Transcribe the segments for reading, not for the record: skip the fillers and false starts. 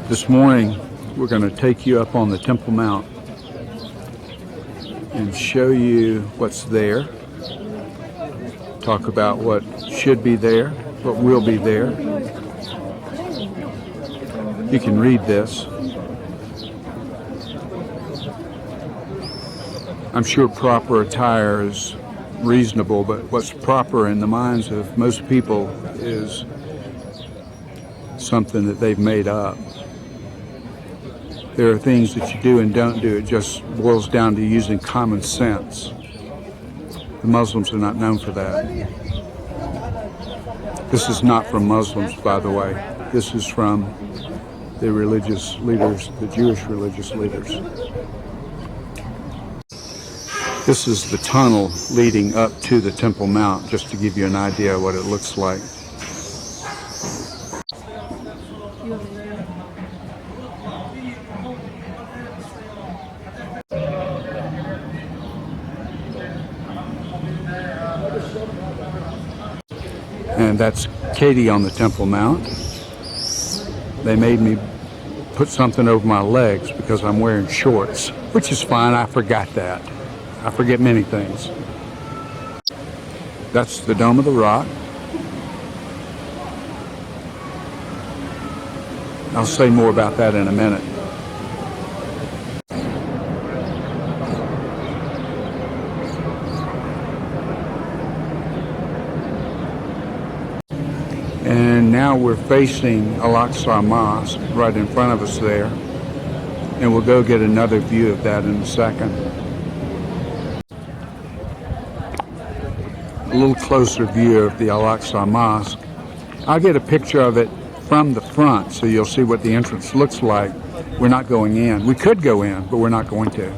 This morning, we're going to take you up on the Temple Mount and show you what's there. Talk about what should be there, what will be there. You can read this. I'm sure proper attire is reasonable, but what's proper in the minds of most people is something that they've made up. There are things that you do and don't do. It just boils down to using common sense. The Muslims are not known for that. This is not from Muslims, by the way. This is from the religious leaders, the Jewish religious leaders. This is the tunnel leading up to the Temple Mount, just to give you an idea of what it looks like. And that's Katie on the Temple Mount. They made me put something over my legs because I'm wearing shorts, which is fine. I forgot that. I forget many things. That's the Dome of the Rock. I'll say more about that in a minute. And now we're facing Al-Aqsa Mosque right in front of us there. And we'll go get another view of that in a second. A little closer view of the Al-Aqsa Mosque. I'll get a picture of it from the front so you'll see what the entrance looks like. We're not going in. We could go in, but we're not going to.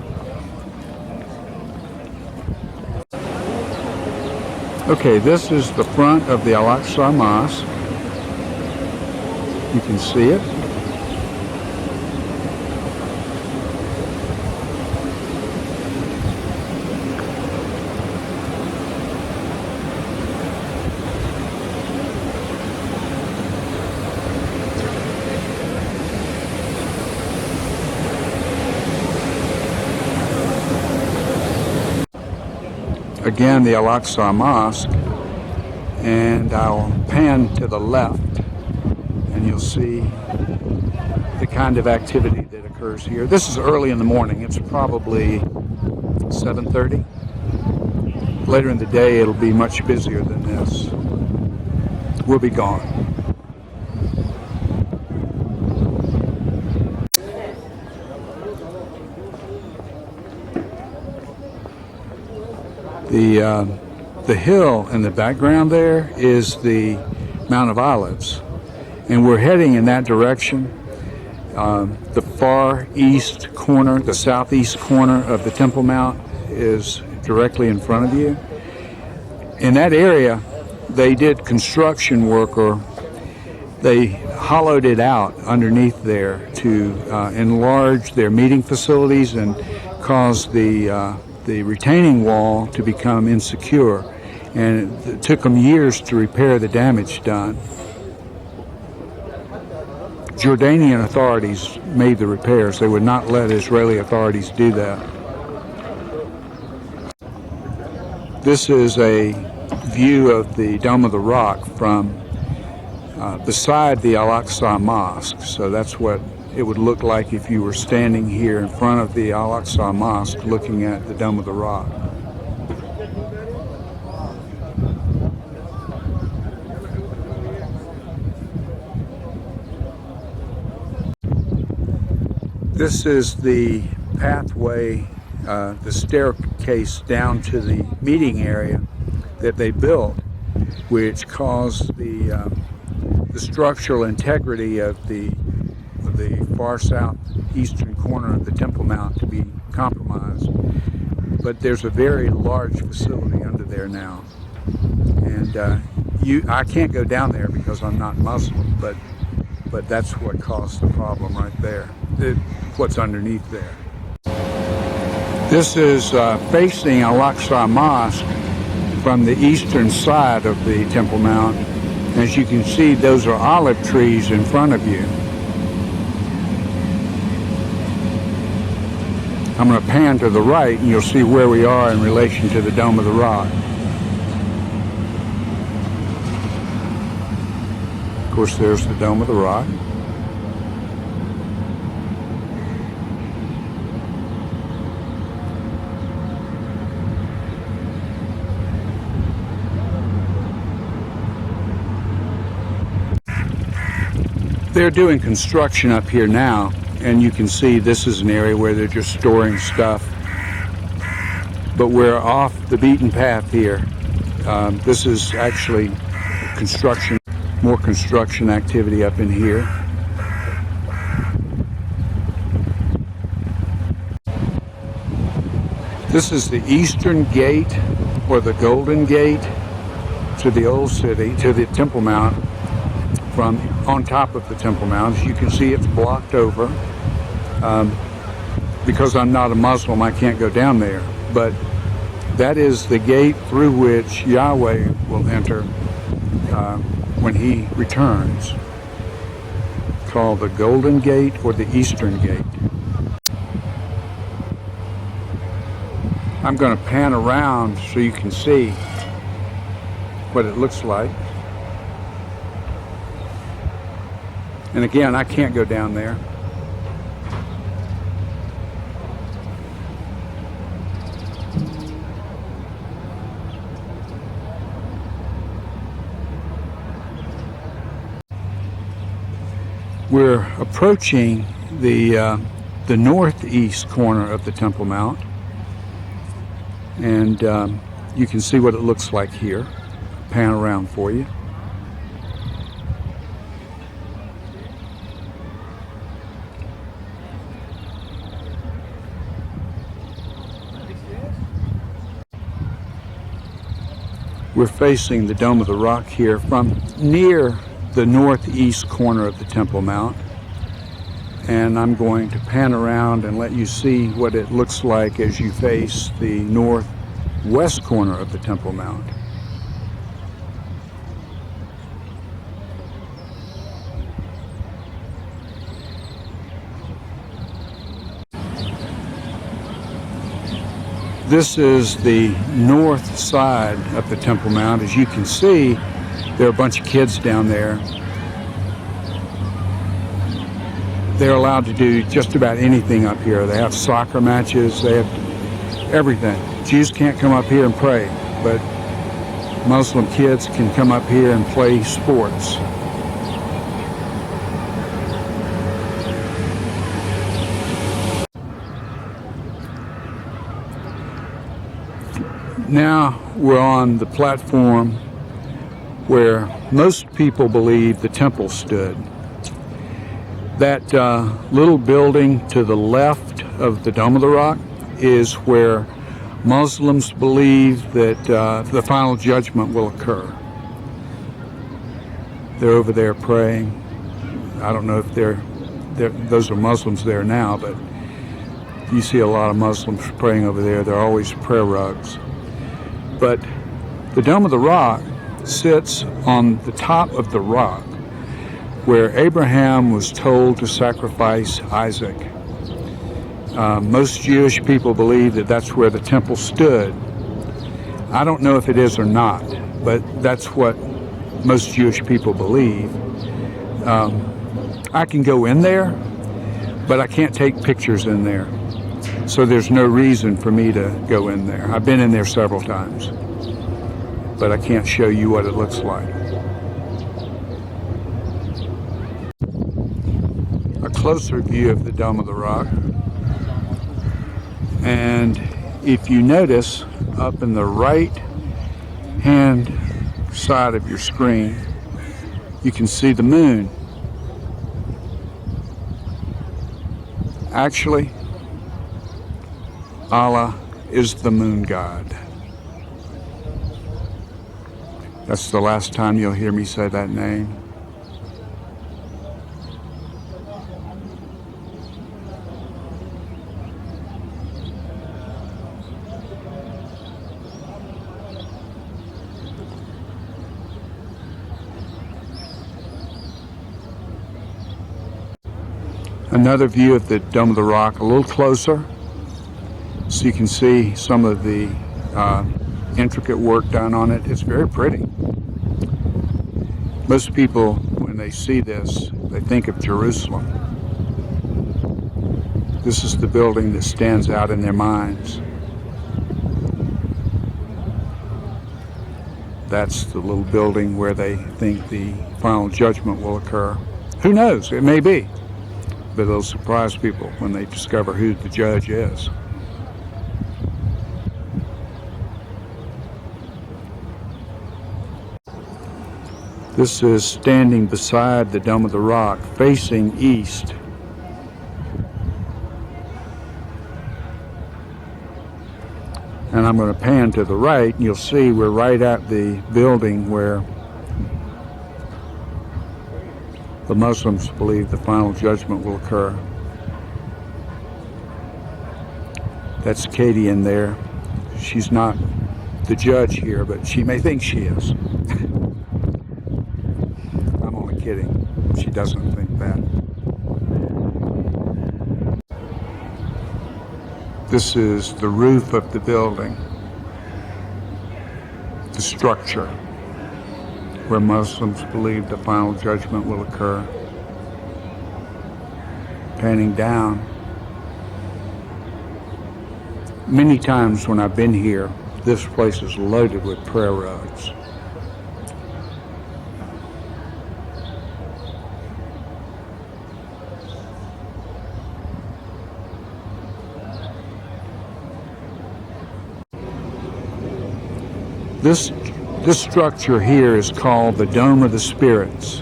Okay, this is the front of the Al-Aqsa Mosque. You can see it. Again, the Al-Aqsa Mosque, and I'll pan to the left and you'll see the kind of activity that occurs here. This is early in the morning. It's probably 7:30. Later in the day, it'll be much busier than this. We'll be gone. The hill in the background there is the Mount of Olives, and we're heading in that direction. The far east corner, the southeast corner of the Temple Mount is directly in front of you. In that area, they did construction work, or they hollowed it out underneath there to enlarge their meeting facilities and cause the retaining wall to become insecure, and it took them years to repair the damage done. Jordanian authorities made the repairs. They would not let Israeli authorities do that. This is a view of the Dome of the Rock from beside the Al-Aqsa Mosque. So that's what it would look like if you were standing here in front of the Al-Aqsa Mosque looking at the Dome of the Rock. This is the pathway, the staircase down to the meeting area that they built, which caused the structural integrity of the far southeastern corner of the Temple Mount to be compromised. But there's a very large facility under there now, and I can't go down there because I'm not Muslim, but that's what caused the problem right there. What's underneath there. This is facing Al-Aqsa Mosque from the eastern side of the Temple Mount, As you can see, those are olive trees in front of you. I'm going to pan to the right and you'll see where we are in relation to the Dome of the Rock. Of course, there's the Dome of the Rock. They're doing construction up here now, and you can see this is an area where they're just storing stuff. But we're off the beaten path here. This is actually construction, more construction activity up in here. This is the eastern gate, or the Golden Gate, to the old city, to the Temple Mount. From on top of the Temple Mount. As you can see, it's blocked over. Because I'm not a Muslim, I can't go down there. But that is the gate through which Yahweh will enter when he returns, called the Golden Gate or the Eastern Gate. I'm going to pan around so you can see what it looks like. And again, I can't go down there. We're approaching the northeast corner of the Temple Mount, and you can see what it looks like here. Pan around for you. We're facing the Dome of the Rock here from near the northeast corner of the Temple Mount. And I'm going to pan around and let you see what it looks like as you face the northwest corner of the Temple Mount. This is the north side of the Temple Mount. As you can see, there are a bunch of kids down there. They're allowed to do just about anything up here. They have soccer matches, they have everything. Jews can't come up here and pray, but Muslim kids can come up here and play sports. Now we're on the platform where most people believe the temple stood. That little building to the left of the Dome of the Rock is where Muslims believe that the final judgment will occur. They're over there praying. I don't know if those are Muslims there now, but you see a lot of Muslims praying over there. There are always prayer rugs. But the Dome of the Rock sits on the top of the rock where Abraham was told to sacrifice Isaac. Most Jewish people believe that that's where the temple stood. I don't know if it is or not, but that's what most Jewish people believe. I can go in there, but I can't take pictures in there. So there's no reason for me to go in there. I've been in there several times, but I can't show you what it looks like. A closer view of the Dome of the Rock. And if you notice, up in the right hand side of your screen, you can see the moon. Actually, Allah is the moon god. That's the last time you'll hear me say that name. Another view of the Dome of the Rock, a little closer, so you can see some of the intricate work done on it. It's very pretty. Most people, when they see this, they think of Jerusalem. This is the building that stands out in their minds. That's the little building where they think the final judgment will occur. Who knows? It may be. But it'll surprise people when they discover who the judge is. This is standing beside the Dome of the Rock, facing east. And I'm going to pan to the right, and you'll see we're right at the building where the Muslims believe the final judgment will occur. That's Katie in there. She's not the judge here, but she may think she is. I'm only kidding. She doesn't think that. This is the roof of the building, the structure where Muslims believe the final judgment will occur. Panning down. Many times when I've been here, this place is loaded with prayer rugs. This structure here is called the Dome of the Spirits.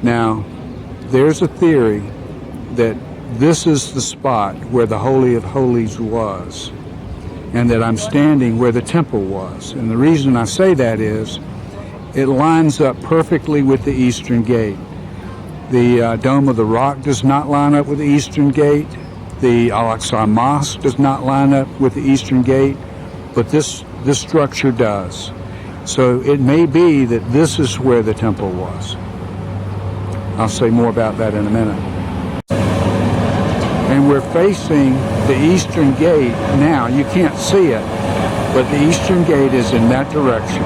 Now, there's a theory that this is the spot where the Holy of Holies was, and that I'm standing where the temple was. And the reason I say that is it lines up perfectly with the Eastern Gate. The Dome of the Rock does not line up with the Eastern Gate. The Al-Aqsa Mosque does not line up with the Eastern Gate, but this structure does. So it may be that this is where the temple was. I'll say more about that in a minute. And we're facing the Eastern Gate now. You can't see it, but the Eastern Gate is in that direction.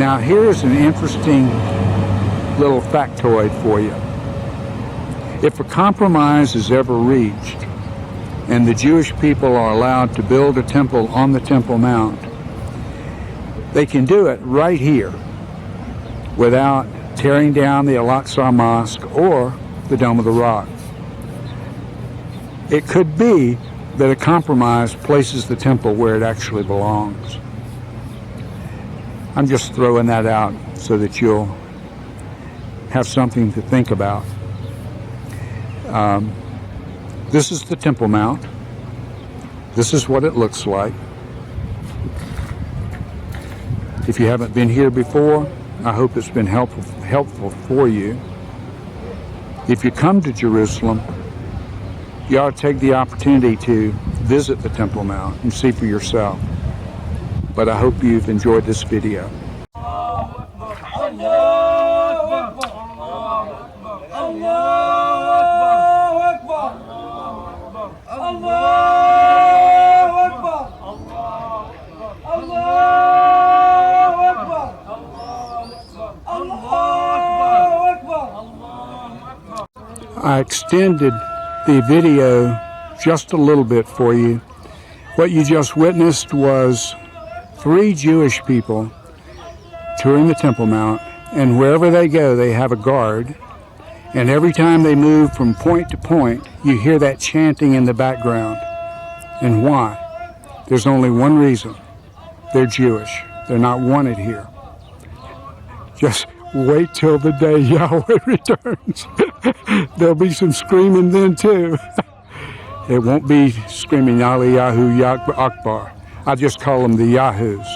Now here's an interesting little factoid for you. If a compromise is ever reached, and the Jewish people are allowed to build a temple on the Temple Mount, they can do it right here without tearing down the Al-Aqsa Mosque or the Dome of the Rock. It could be that a compromise places the temple where it actually belongs. I'm just throwing that out so that you'll have something to think about. This is the Temple Mount. This is what it looks like. If you haven't been here before, I hope it's been helpful for you. If you come to Jerusalem, you ought to take the opportunity to visit the Temple Mount and see for yourself. But I hope you've enjoyed this video. I extended the video just a little bit for you. What you just witnessed was 3 Jewish people touring the Temple Mount, and wherever they go, they have a guard. And every time they move from point to point, you hear that chanting in the background. And why? There's only one reason. They're Jewish. They're not wanted here. Just wait till the day Yahweh returns. There'll be some screaming then too. It won't be screaming Aliyahu Akbar. I just call them the Yahoos.